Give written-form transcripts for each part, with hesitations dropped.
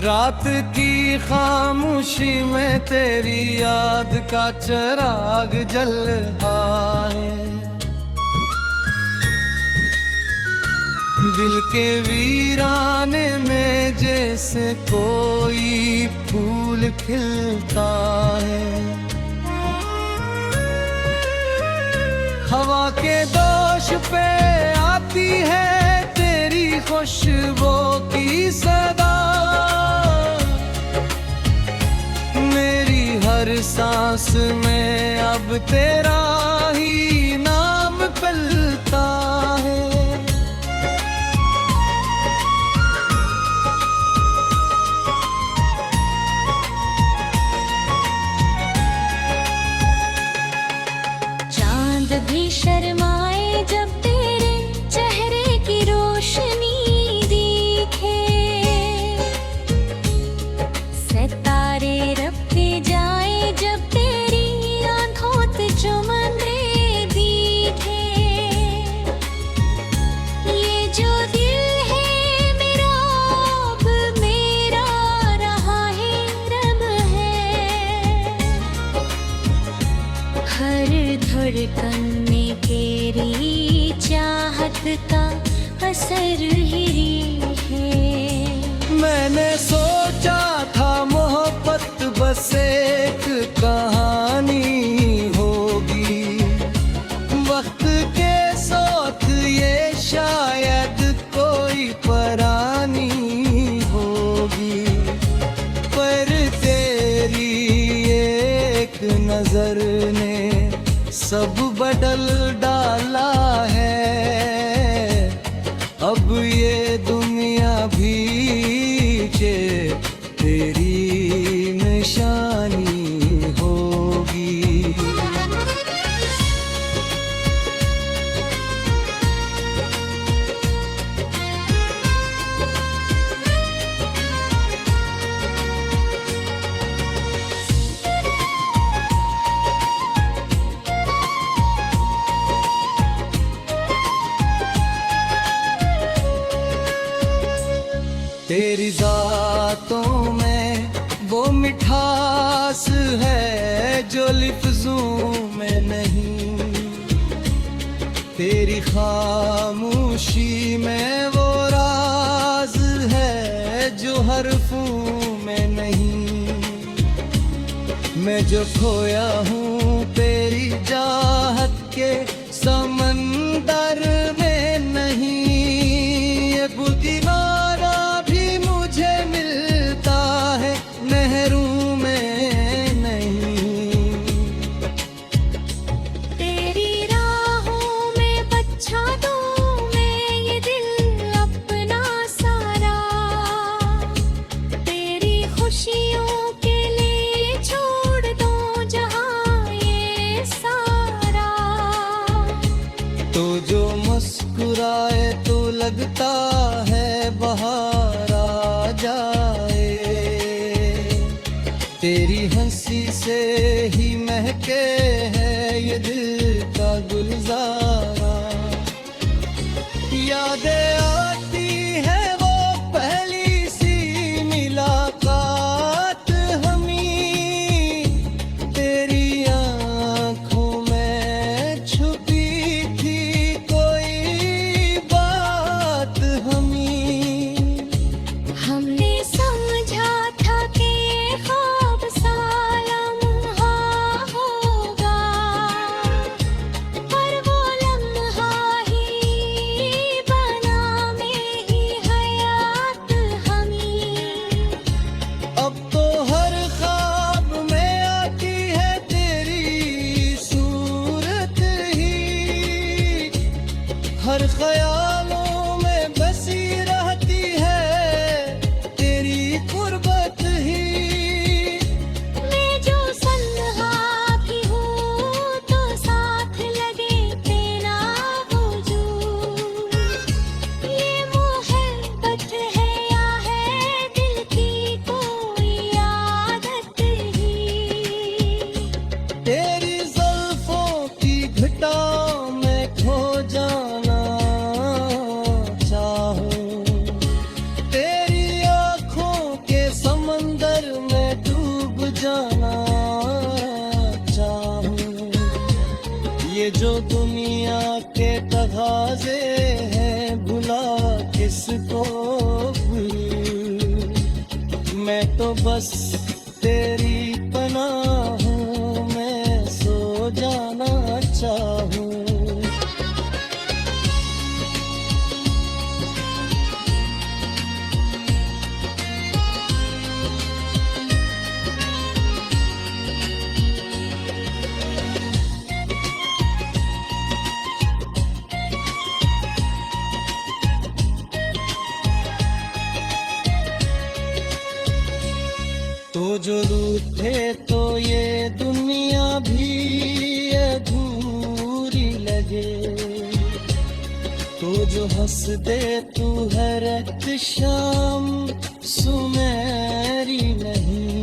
रात की खामोशी में तेरी याद का चिराग जल आए। दिल के वीराने में जैसे कोई फूल खिलता है। हवा के दोष पे आती है तेरी खुशबू की सदा। मेरी हर सांस में अब तेरा ही नाम पलता है। चांद भी शर्माए जब तेरे चेहरे की रोशनी दिखे। सितारे रखते जाए जब तेरी आंखों से चमंदरे दिखे। ये जो दिल है मेरा अब मेरा रहा है रब है। हर धड़कन में तेरी चाहत का असर ही है। मैंने सोचा था मोहब्बत बस एक कहानी होगी। वक्त के साथ ये शायद कोई परानी होगी। पर तेरी एक नजर ने सब बदल डाला है। अब ये दुनिया भी तेरी निशानी होगी। तेरी जातों में वो मिठास है जो लफ्ज़ों में नहीं। तेरी खामोशी में वो राज है जो हरफों में नहीं। मैं जो खोया हूँ तेरी चाहत के समंदर में नहीं। ये किनारा भी मुझे मिलता है नहरों में नहीं। तेरी राहों में बच्चा दूं मैं ये दिल अपना सारा। तेरी खुशियों के लिए छोड़ दूं जहां ये सारा। तो जो मुस्कुराए तो लगता है बाहर आ जाए। तेरी हंसी से ही महके है ये दिल का गुलजारा। यादें आती है वो पहली सी मुलाकात हमी। तेरी आंखों में छुपी थी कोई बात हमी। हमने समझा था कि ख्वाब सा लम्हा होगा। पर वो लम्हा ही बना मेरी हयात हमी। अब तो हर ख्वाब में आती है तेरी सूरत ही। हर ख्यालों में बसी रहती है तेरी कुर्बत ही। मैं जो सन्हा भी हूँ तो साथ लगे तेरा वजूद। ये मोहब्बत है या है दिल की कोई आदत ही। तेरी जुल्फों की घटाओं में खो जाना दुनिया के तगाजे हैं, भुला किसको भूलूं। मैं तो बस तेरी पनाह हूँ, मैं सो जाना चाहूँ। तो जो रूठे तो ये दुनिया भी अधूरी लगे, तो जो हंस दे तू हर एक शाम सुनहरी नहीं।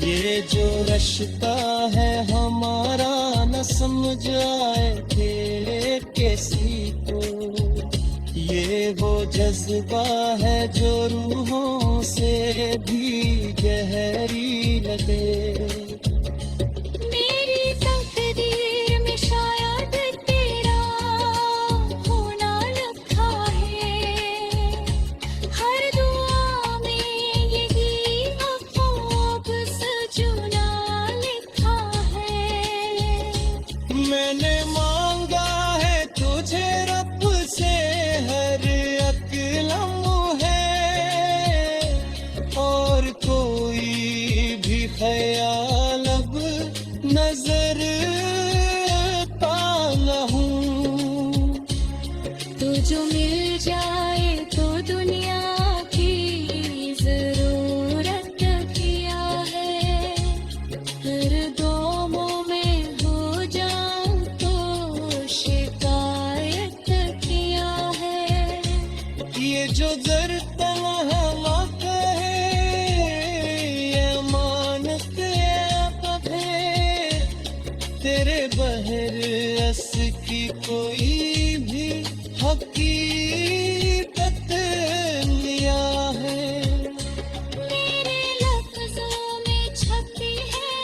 ये जो रिश्ता है हमारा न समझ आए थे किसी को, ये वो जज्बा है जो रूहों से भी गहरी लगे। मेरी तकदीर में शायद तेरा होना लिखा है, हर दुआ में यही ख्वाब सजना लिखा है। मैंने मांगा है तुझे रब से हर एक लम्हे, और कोई भी ख्याल अब नजर आता न हूँ। तो जो मिल जाए तो दुनिया की जरूरत किया है, हर दोमों में हो जाऊं तो शिकायत किया है। ये जो दर्द तन्हा कहे, ये मानते अब है तेरे बहर अस की कोई भी हकीकत लिया है। मेरे लफ्जों में छपी है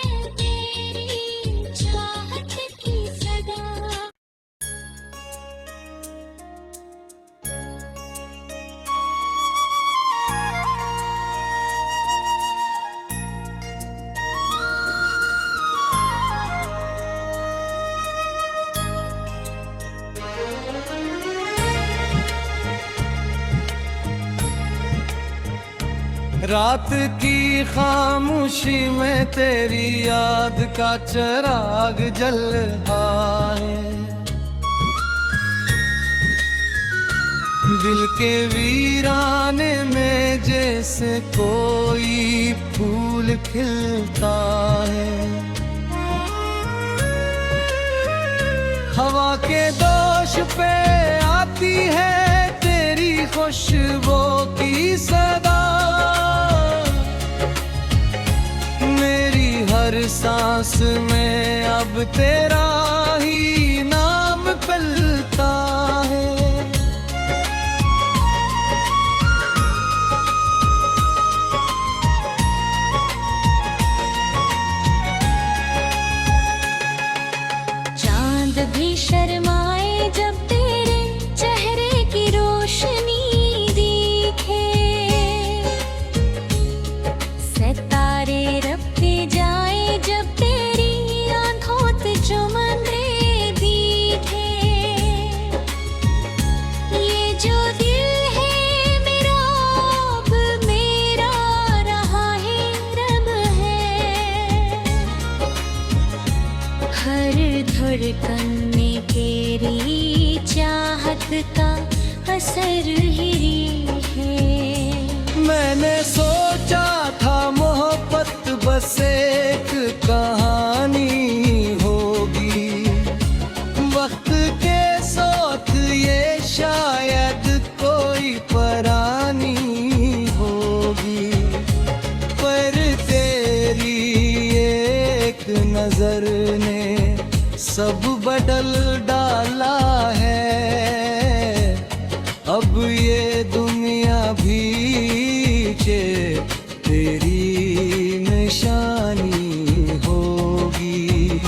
तेरी चाहत की सदा। रात की खामोशी में तेरी याद का चिराग जल रहा है। दिल के वीराने में जैसे कोई फूल खिलता है। हवा के दोष पे आती है तेरी खुशबू की सदा, मेरी हर सांस में अब तेरा ही नाम पलता है। चांद भी शर्माए जब तेरे चेहरे की रोशनी दिखे, सितारे रबते जाए जब तेरी आंखों से चुमंदरे दिखे। ये जो दिल है मेरा अब मेरा रहा है रब है, हर धड़कन में तेरी चाहत का असर ही है। मैंने सोचा था मोहब्बत बस एक कहानी होगी, वक्त के साथ ये शायद कोई परानी होगी, पर तेरी एक नजर ने सब बदल डाला है। अब ये दुनिया भी तेरी निशानी होगी।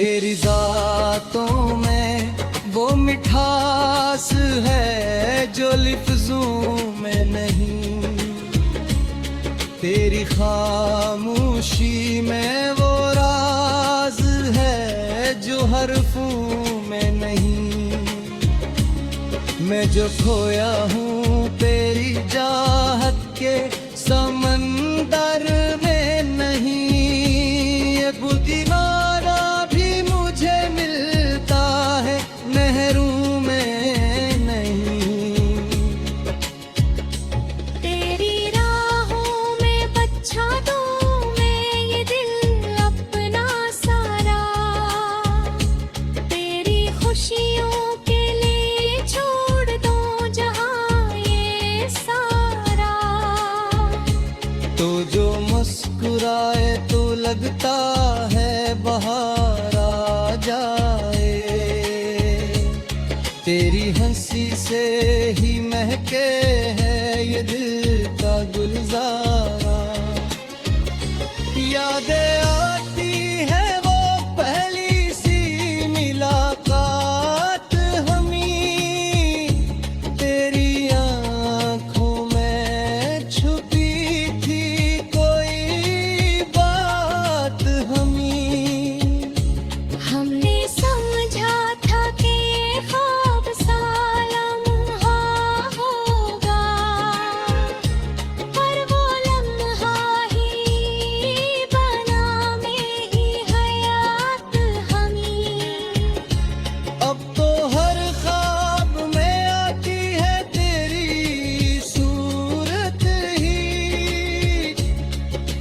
तेरी जातों में वो मिठास है जो लिफ्जों में नहीं, तेरी खामोशी में वो राज है जो हरफों में नहीं। मैं जो खोया हूँ तेरी चाहत के समंदर में नहीं, ये किनारा भी मुझे मिलता है नहरों में नहीं। तेरी राहों में बच्चा दूं मैं ये दिल अपना सारा, तेरी खुशियों के लिए छोड़ दूं जहां ये सारा। तो जो मुस्कुराए तो लगता है बाहर आ जाए, तेरी हंसी से ही महके है ये दिल का गुलजारा। यादें आती है वो पहली सी मुलाकात हमी, तेरी आंखों में छुपी थी कोई बात हमी। हमने समझा था कि ख्वाब सा लम्हा होगा, पर वो लम्हा ही बना मेरी हयात हमी। अब तो हर ख्वाब में आती है तेरी सूरत ही,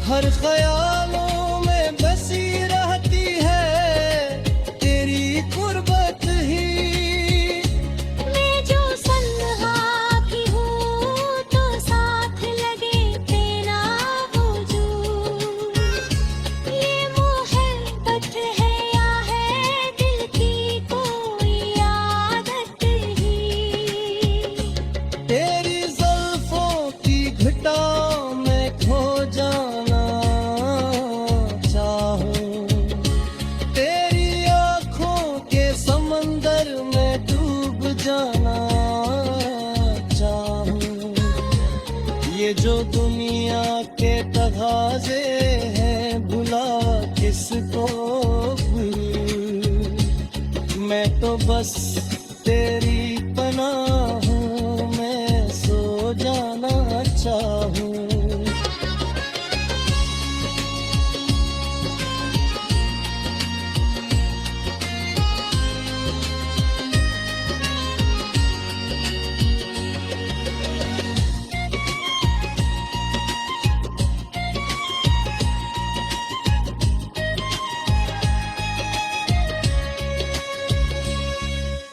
हर ख्यालों में बसी रहती है तेरी कुर्बत ही। मैं जो सन्हा भी हूँ तो साथ लगे तेरा वजूद, ये मोहब्बत है या है दिल की कोई आदत ही। तेरी ज़ुल्फ़ों की घटाओं में खो जाना चाहूं, तेरी आँखों के समंदर में डूब जाना चाहूं। ये जो दुनिया के तगाज़े हैं भुला किसको भूलूं, मैं तो बस तेरी पनाह हूँ, मैं सो जाना चाहूँ।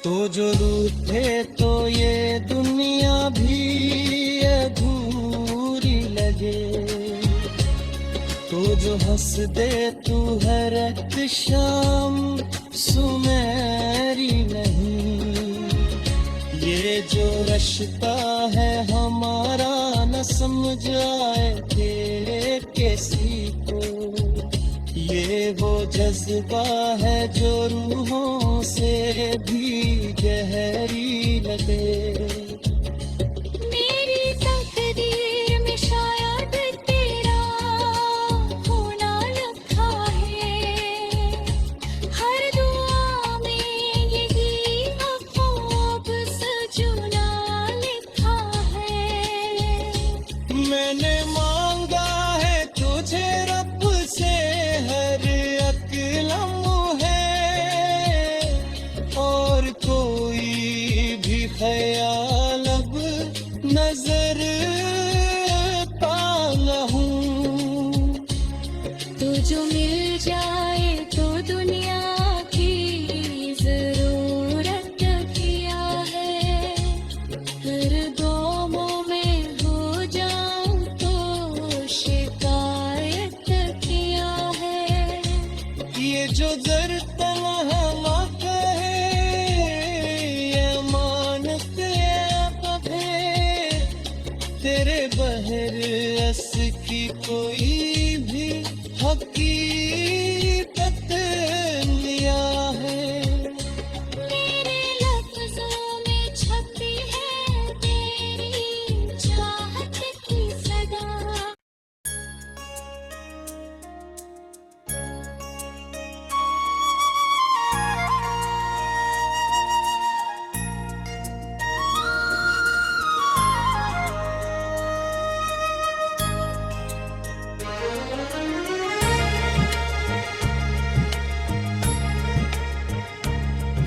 तो जो रूठे तो ये दुनिया भी अधूरी लगे, तो जो हंस दे तू हर एक शाम सुनहरी नहीं। ये जो रिश्ता है हमारा न समझ आए तेरे किसी को, ये वो जज्बा है जो रूहों से भी गहरी लगे। मेरी तकदीर में शायद तेरा होना लिखा है, हर दुआ में यही ख्वाब सजना लिखा है। मैंने मांगा है तुझे रब से हर एक लम्हे, और कोई भी ख्याल अब नजर आता हूँ। तो जो मिल जाए तो दुनिया की जरूरत किया है, हर गमों में हो जाऊं तो शिकायत किया है। ये जो दर तन्हा कहे ये मानते कभी, तेरे बहर अस की कोई भी हकीकत लिया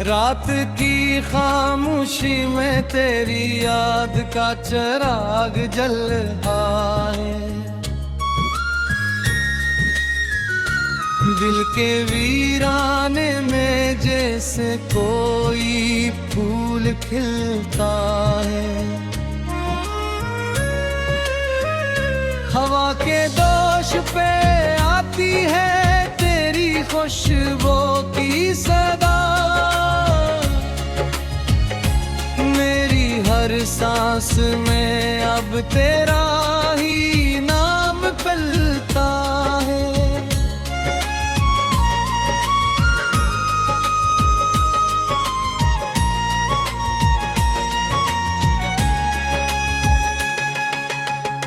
रात की खामोशी में तेरी याद का चिराग जल आए, दिल के वीराने में जैसे कोई फूल खिलता है। हवा के दोष पे आती है तेरी खुशबू की सदा, मेरी हर सांस में अब तेरा ही नाम पलता है।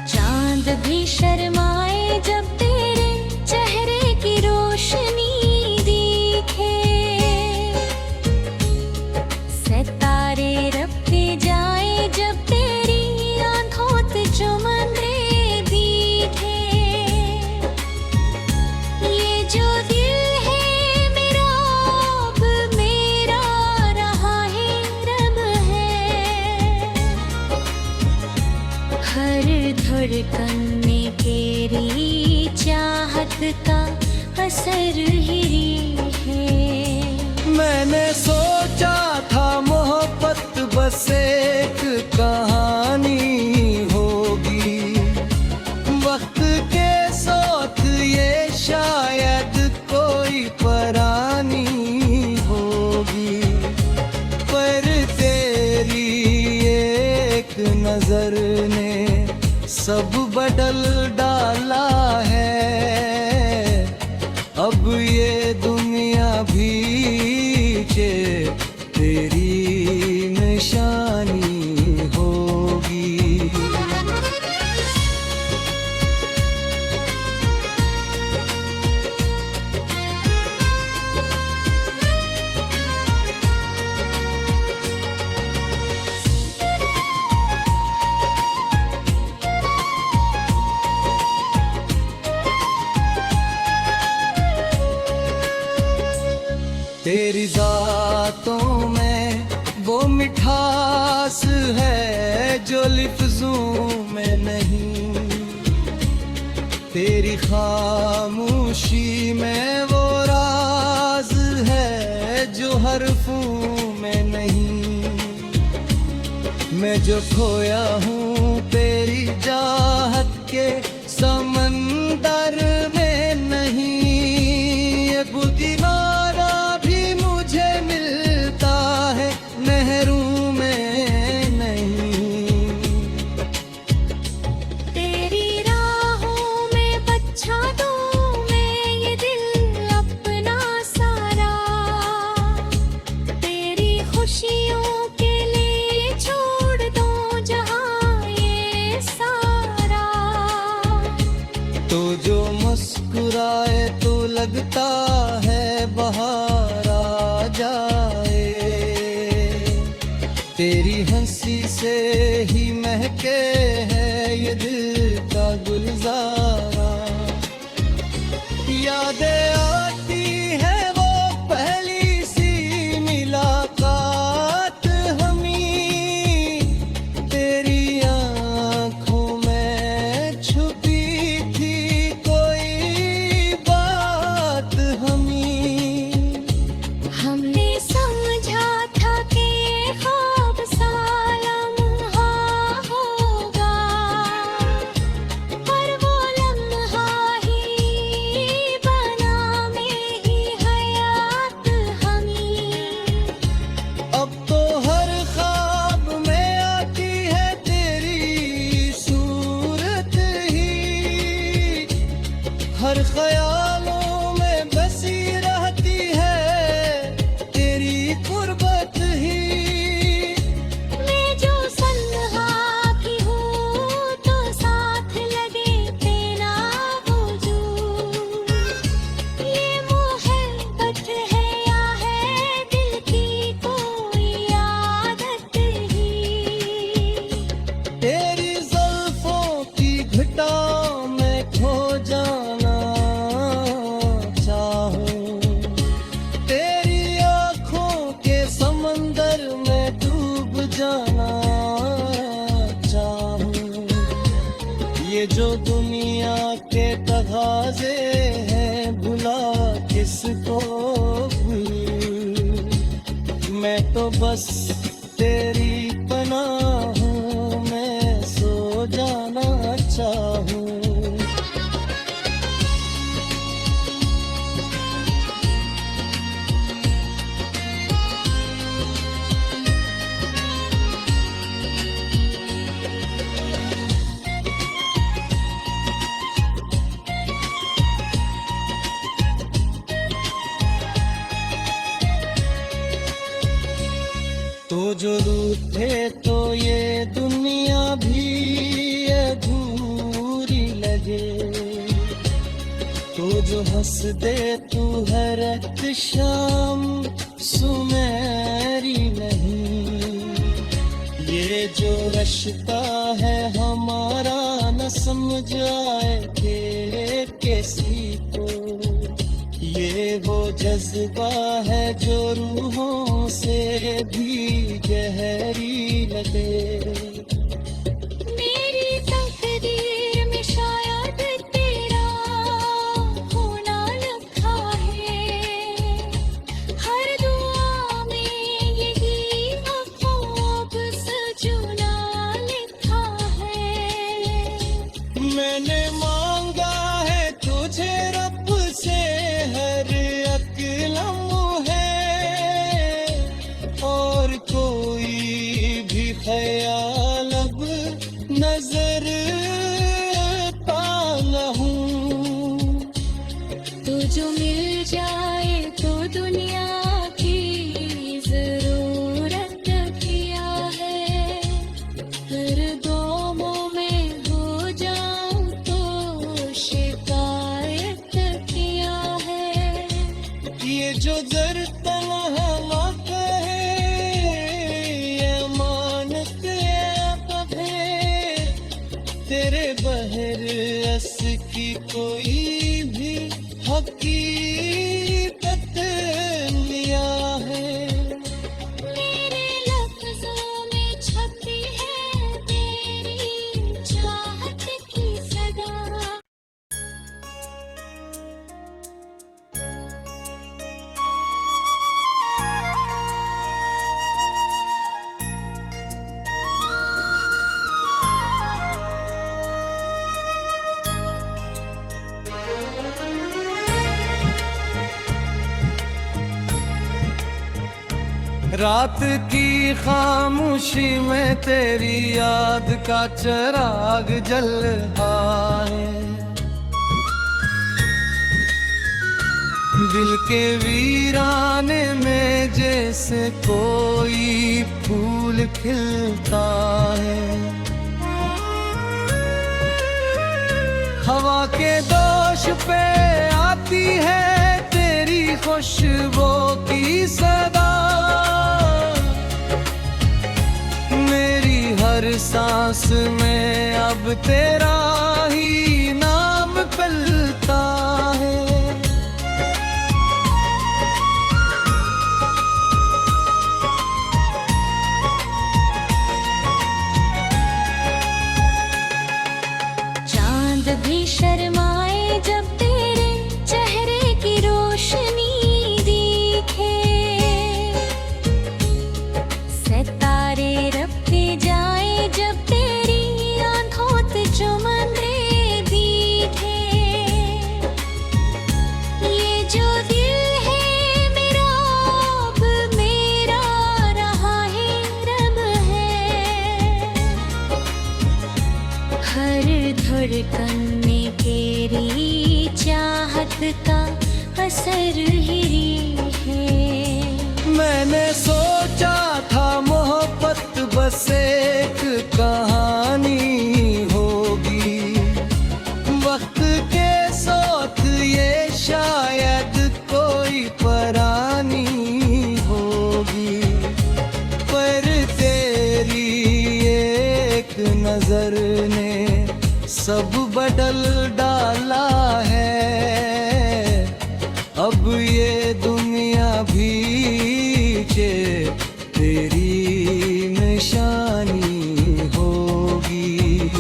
चांद भी शर्माए जब तेरे चेहरे की रोशनी दिखे, सितारे रखे जाए जब तेरी आंखों से चमंदरे दिखे। ये जो दिल है मेरा अब मेरा रहा है रब है, हर धड़कन में तेरी चाहत का असर ही है। मैंने सोचा था मोहब्बत बस एक कहानी होगी, वक्त के साथ ये शायद कोई परानी होगी, पर तेरी एक नजर ने सब बदल डाला है। अब ये दुनिया भी तेरी निशानी होगी। तेरी जातों में वो मिठास है जो लिफ्ज़ों में नहीं, तेरी खामोशी में वो राज है जो हरफों में नहीं। मैं जो खोया हूँ तेरी चाहत के समंदर में नहीं, ये किनारा भी मुझे मिलता है नहरों में नहीं। तेरी राहों में बच्चा दूं मैं ये दिल अपना सारा, तेरी खुशियों के लिए छोड़ दूं जहां ये सारा। तो जो मुस्कुराए तो लगता है बाहर आ जाए, तेरी हंसी से ही महके है ये दिल का गुलजारा। यादें आती है वो पहली सी मुलाकात हमी, तेरी आंखों में छुपी थी कोई बात हमी। हमने समझा था कि ख्वाब सा लम्हा होगा, पर वो लम्हा ही बना मेरी हयात हमी। अब तो हर ख्वाब में आती है तेरी सूरत ही, हर ख्यालों में बसी रहती है तेरी कुर्बत ही। मैं जो सन्हा की हूँ तो साथ लगे तेरा वजूद, ये मोहब्बत है या है दिल की कोई आदत ही। तेरी जुल्फों की घटाओं में खो जाना दुनिया के तगाजे हैं, भुला किसको भूलूं। मैं तो बस तेरी पनाह हूँ, मैं सो जाना चाहूँ। तो जो रूठे तो ये दुनिया भी अधूरी लगे, तो जो हंस दे तू हर एक शाम सुनहरी नहीं। ये जो रिश्ता है हमारा न समझ आए के किसी को, ये वो जज्बा है जो रूहों से भी गहरी लगे। मेरी तकदीर में शायद तेरा होना लिखा है, हर दुआ में यही ख्वाब सजना लिखा है। मैंने मांगा है तुझे रब से हर एक लम्हे, और कोई भी ख्याल अब नजर आता न हूँ। तो जो मिल जाए तो दुनिया की जरूरत किया है, हर गमों में हो जाऊं तो शिकायत किया है। ये जो दर तन्हा कहे, ये मानते अब है तेरे बहर अस की कोई भी हकीकत लिया है। मेरे लफ्जों में छपी है तेरी चाहत की सदा। रात की खामोशी में तेरी याद का चिराग जल रहा है। दिल के वीराने में जैसे कोई फूल खिलता है। हवा के दोष पे आती है तेरी खुशबू की सदा, मेरी हर सांस में अब तेरा ही नाम पलता है। चांद भी शर्माए जब तेरे चेहरे की रोशनी दिखे, सितारे रखे जाए जब तेरी आंखों से चुमने दिखे। ये जो दिल है मेरा अब मेरा रहा है रब है, हर धड़कन में तेरी चाहत का असर ही है। मैंने सोचा था मोहब्बत बस एक कहानी होगी, वक्त के साथ ये शायद कोई परानी होगी, पर तेरी एक नजर ने सब बदल डाला है। अब ये दुनिया भी तेरी निशानी होगी।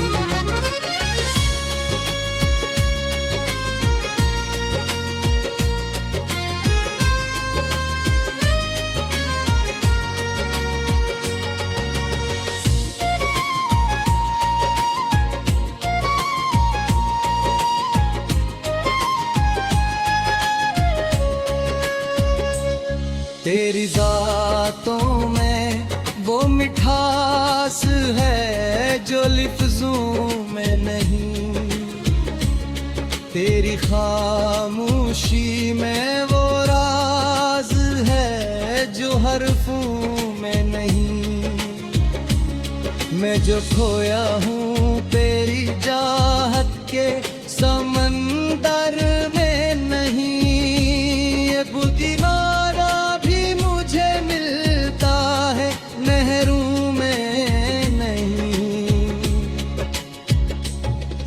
तेरी जातों में वो मिठास है जो लिफ्जों में नहीं, तेरी खामोशी में वो राज है जो हरफों में नहीं। मैं जो खोया हूँ तेरी चाहत के समंदर में नहीं, ये किनारा भी मुझे मिलता है नहरों में नहीं।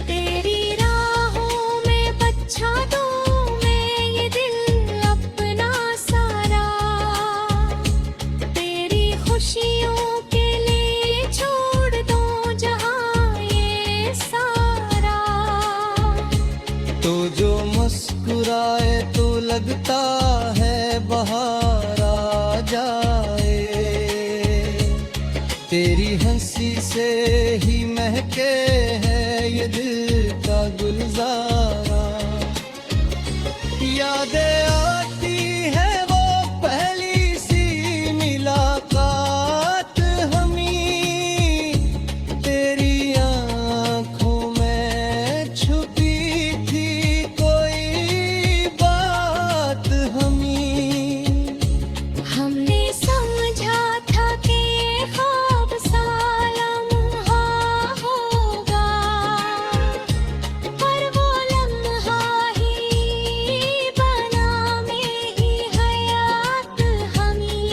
तेरी राहों में बच्चा दूं मैं ये दिल अपना सारा, तेरी खुशियों के लिए छोड़ दूं जहां ये सारा। तो जो मुस्कुराए तो लगता है बाहर आ जाए, तेरी हंसी से ही महके है ये दिल का गुलजारा। यादें आती है वो पहली सी मुलाकात हमी, तेरी आंखों में छुपी थी कोई बात हमी। हमने समझा था कि ख्वाब सा लम्हा होगा, पर वो लम्हा ही बना मेरी हयात हमी।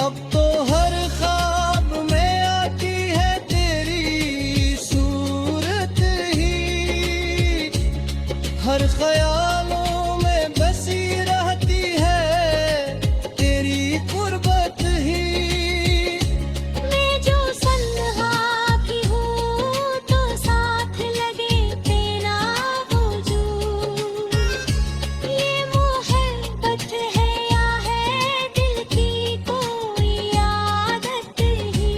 अब तो हर ख्वाब में आती है तेरी सूरत ही, हर ख्यालों में बसी रहती है तेरी कुर्बत ही। मैं जो सन्हा भी हूँ तो साथ लगे तेरा वजूद, ये मोहब्बत है या है दिल की कोई आदत ही।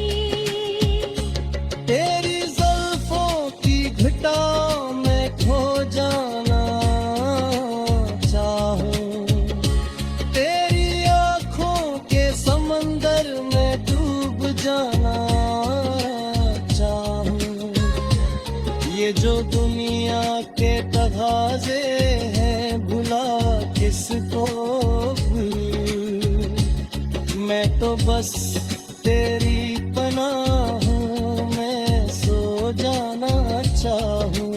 तेरी जुल्फों की घटाओं में खो जाना चाहूं, तेरी आंखों के समंदर में डूब जाना चाहूं। ये जो दुनिया के तगाजे हैं भुला किसको भूलूं, मैं तो बस तेरी पनाहों में सो जाना चाहूं।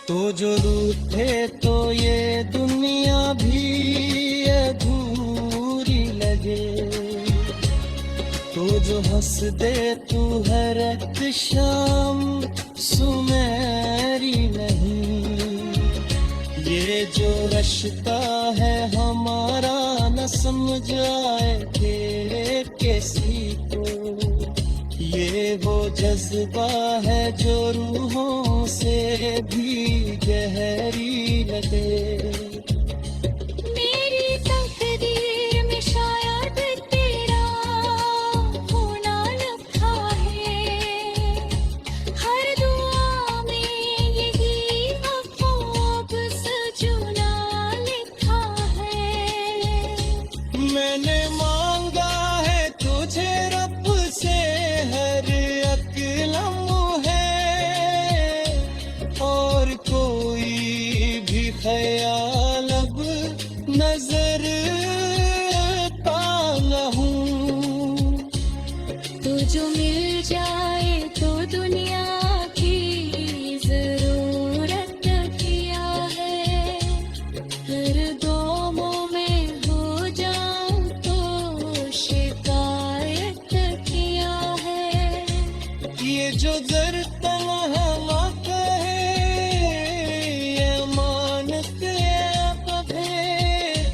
तो जो रूठे तो ये दुनिया भी अधूरी लगे, तो जो हंस दे तू हर एक शाम सुनहरी नहीं। ये जो रिश्ता है हमारा न समझ आए तेरे किसी को, ये वो जज्बा है जो रूहों से भी गहरी लगे। मेरी तकदीर में शायद तेरा होना लिखा है, हर दुआ में यही ख्वाब सजना लिखा है। मैंने मांगा है तुझे रब से हर एक लम्हे, और कोई भी ख्याल अब नजर आता न हूँ। तो जो मिल जाए तो दुनिया की जरूरत किया है, हर गमों में हो जाऊं तो शिकायत किया है। ये जो दर तन्हा कहे ये मानते अब है,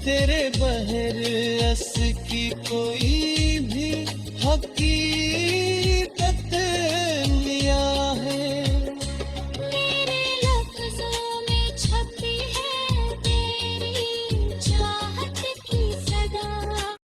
तेरे बहर अस की कोई भी हकीकत